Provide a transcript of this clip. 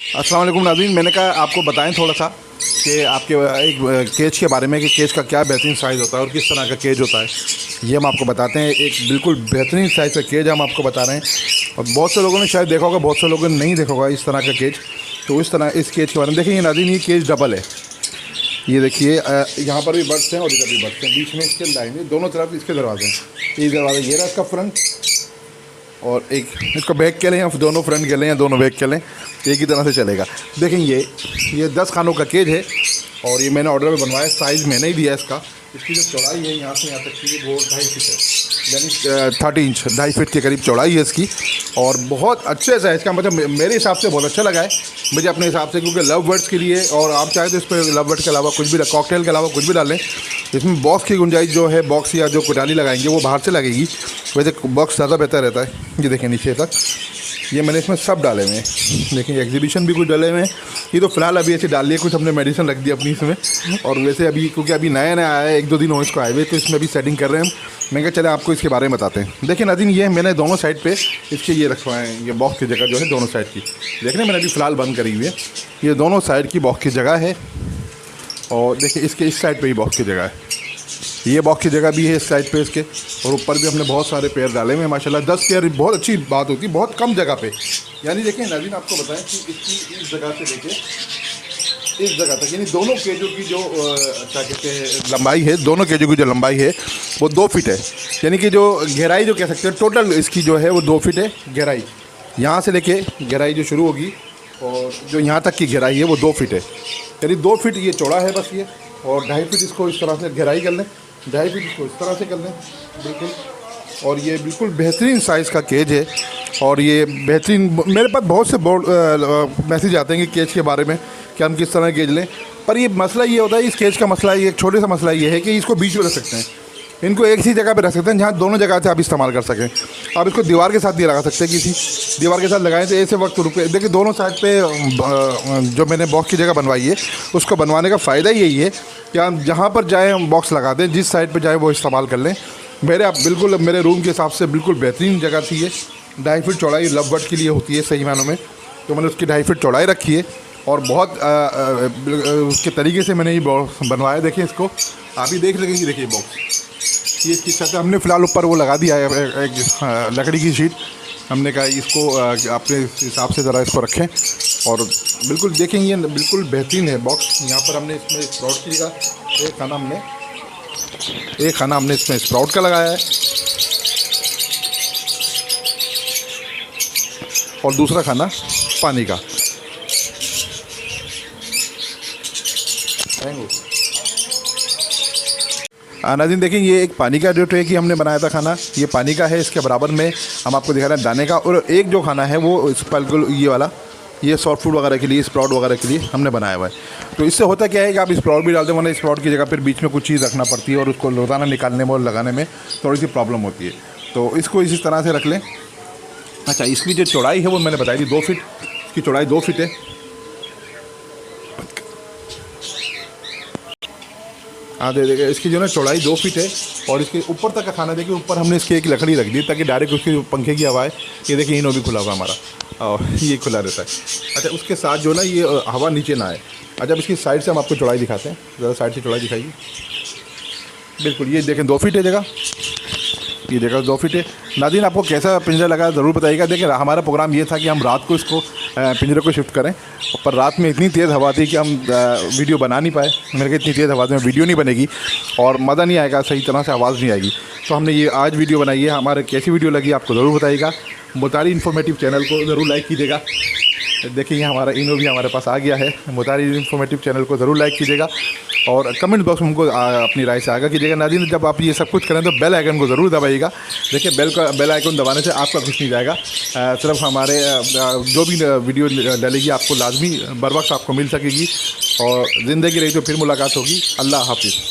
अस्सलाम वालेकुम नाज़रीन, मैंने कहा आपको बताएं थोड़ा सा कि आपके एक केज के बारे में कि केज का क्या बेहतरीन साइज़ होता है और किस तरह का केज होता है। ये हम आपको बताते हैं। एक बिल्कुल बेहतरीन साइज़ का केज हम आपको बता रहे हैं और बहुत से लोगों ने शायद देखा होगा, बहुत से लोगों ने नहीं देखा होगा इस तरह का केज। तो इस तरह इस केज के बारे में देखिए नाज़रीन, ये केज डबल है। ये देखिए यहाँ पर भी बर्ड्स हैं और इधर भी बर्ड्स हैं, बीच में इसके लाइन है, दोनों तरफ इसके दरवाजे हैं। ये दरवाज़ा ये रहा इसका फ्रंट और एक इसको बैक के लें या दोनों फ्रंट के लें या दोनों बैक के लें, एक ही तरह से चलेगा। देखें ये 10 खानों का केज है और ये मैंने ऑर्डर में बनवाया। साइज़ मैंने ही दिया इसका। इसकी जो चौड़ाई है यहाँ से यहाँ तक की वो 2.5 फीट है, यानी 30 इंच, 2.5 फीट के करीब चौड़ाई है इसकी। और बहुत अच्छे साइज़ का, मतलब मेरे हिसाब से बहुत अच्छा लगा है मुझे अपने हिसाब से, क्योंकि लव बर्ड्स के लिए। और आप चाहे तो इस पर लव बर्ड्स के अलावा कुछ भी, कॉकटेल के अलावा कुछ भी डालें। इसमें बॉक्स की गुंजाइश जो है, बॉक्स या जो कुटाली लगाएंगे वो बाहर से लगेगी, वैसे बॉक्स ज़्यादा बेहतर रहता है। ये देखें नीचे तक ये मैंने इसमें सब डाले हुए हैं। देखें एग्जीबिशन भी कुछ डाले हुए हैं। ये तो फ़िलहाल अभी ऐसे डाल लिए, कुछ हमने मेडिसिन रख दी अपनी इसमें। और वैसे अभी क्योंकि अभी नया नया आया है, 1-2 दिन हो इसको आए हुए, तो इसमें अभी सेटिंग कर रहे हैं हम। मैं कहा चले आपको इसके बारे में बताते हैं। देखिए नाज़रीन, ये मैंने दोनों साइड पे इसके ये रखवाए हैं, ये बॉक्स की जगह जो है दोनों साइड की। देख रहे हैं, मैंने अभी फ़िलहाल बंद करी हुई है। ये दोनों साइड की बॉक्स की जगह है। और देखिए इसके इस साइड पर ही बॉक्स की जगह है, ये बॉक्स की जगह भी है इस साइड पे इसके। और ऊपर भी हमने बहुत सारे पेयर डाले हुए हैं माशाल्लाह। 10 पेयर बहुत अच्छी बात होती है, बहुत कम जगह पे। यानी देखिए नाज़रीन, आपको बताएं कि इसकी इस जगह से लेके इस जगह तक, यानी दोनों केजों की जो क्या कहते हैं लंबाई है, दोनों केजों की जो लंबाई है वो 2 फीट है। यानी कि जो गहराई जो कह सकते हैं टोटल इसकी जो है वो 2 फीट है गहराई। यहाँ से लेके गहराई जो शुरू होगी और जो यहाँ तक की गहराई है वो 2 फीट है। यानी 2 फीट ये चौड़ा है बस ये, और 2.5 फीट इसको इस तरह से गहराई कर लें, 2.5 फीट इसको इस तरह से कर लें बिल्कुल। और ये बिल्कुल बेहतरीन साइज़ का केज है। और ये बेहतरीन, मेरे पास बहुत से मैसेज आते हैं कि केज के बारे में कि हम किस तरह केज लें। पर ये मसला ये होता है, इस केज का मसला, ये एक छोटे सा मसला ये है कि इसको बीच में रख सकते हैं। इनको एक सी जगह पे रख सकते हैं जहाँ दोनों जगह से आप इस्तेमाल कर सकें। आप इसको दीवार के साथ नहीं लगा सकते, किसी दीवार के साथ लगाएं तो ऐसे वक्त रुके। देखिए दोनों साइड पे जो मैंने बॉक्स की जगह बनवाई है, उसको बनवाने का फ़ायदा यही है कि आप जहाँ पर जाएँ हम बॉक्स लगा दें, जिस साइड पर जाए वो इस्तेमाल कर लें। बिल्कुल मेरे रूम के हिसाब से बिल्कुल बेहतरीन जगह थी ये। 2.5 फीट चौड़ाई लव बर्ड के लिए होती है सही मानों में, तो मैंने उसकी 2.5 फीट चौड़ाई रखी है। और बहुत उसके तरीके से मैंने ये बॉक्स बनवाया। देखिए इसको आप ही देख लेंगे। देखिए बॉक्स ये इसकी छत हमने फ़िलहाल ऊपर वो लगा दिया है, एक लकड़ी की शीट। हमने कहा इसको अपने हिसाब से ज़रा इसको रखें। और बिल्कुल देखें ये बिल्कुल बेहतरीन है बॉक्स। यहाँ पर हमने इसमें स्प्राउट की जगह एक खाना हमने इसमें स्प्राउट का लगाया है और दूसरा खाना पानी का। नाज़रीन देखिए, ये एक पानी का जो ट्रे की हमने बनाया था खाना, ये पानी का है। इसके बराबर में हम आपको दिखा रहे हैं दाने का। और एक जो खाना है वो बिल्कुल ये वाला, ये सॉफ्ट फूड वगैरह के लिए, स्प्राउट वगैरह के लिए हमने बनाया हुआ है। तो इससे होता क्या है कि आप स्प्राउट भी डालते हैं, वरना स्प्राउट की जगह फिर बीच में कुछ चीज़ रखना पड़ती है और उसको रोज़ाना निकालने में और लगाने में थोड़ी सी प्रॉब्लम होती है। तो इसको इसी तरह से रख लें। अच्छा, इसकी जो चौड़ाई है वो मैंने बताई थी 2 फीट, इसकी चौड़ाई 2 फीट है। हाँ देखिए, इसकी जो है चौड़ाई 2 फीट है। और इसके ऊपर तक का खाना देखिए, ऊपर हमने इसकी एक लकड़ी रख दी ताकि डायरेक्ट उसकी पंखे की हवा है। ये देखिए इनो भी खुला हुआ हमारा, और ये खुला रहता है। अच्छा, उसके साथ जो ना ये हवा नीचे ना आए। अच्छा, अब इसकी साइड से हम आपको चौड़ाई दिखाते हैं, ज़रा साइड से चौड़ाई दिखाइए। बिल्कुल ये देखें 2 फीट है जगह, ये जगह 2 फीट है। नाज़रीन आपको कैसा पिंजरा लगा ज़रूर बताइएगा। देखिए हमारा प्रोग्राम ये था कि हम रात को इसको पिंजरे को शिफ्ट करें, पर रात में इतनी तेज़ हवा थी कि हम वीडियो बना नहीं पाए। मेरे को इतनी तेज़ हवा में वीडियो नहीं बनेगी और मज़ा नहीं आएगा, सही तरह से आवाज़ नहीं आएगी। तो हमने ये आज वीडियो बनाई है। हमारे कैसी वीडियो लगी आपको ज़रूर बताइएगा। मुतारी इन्फॉर्मेटिव चैनल को ज़रूर लाइक कीजिएगा। देखिए हमारा इनो भी हमारे पास आ गया है। मुतारी इन्फॉर्मेटिव चैनल को ज़रूर लाइक कीजिएगा और कमेंट बॉक्स में हमको अपनी राय से आगाह कीजिएगा। नाज़रीन जब आप ये सब कुछ करें तो बेल आइकन को ज़रूर दबाइएगा। देखिए बेल आइकन दबाने से आपका कुछ नहीं जाएगा, सिर्फ हमारे जो भी वीडियो डालेगी आपको लाजमी बर वक्त आपको मिल सकेगी। और ज़िंदगी रही तो फिर मुलाकात होगी। अल्लाह हाफिज़।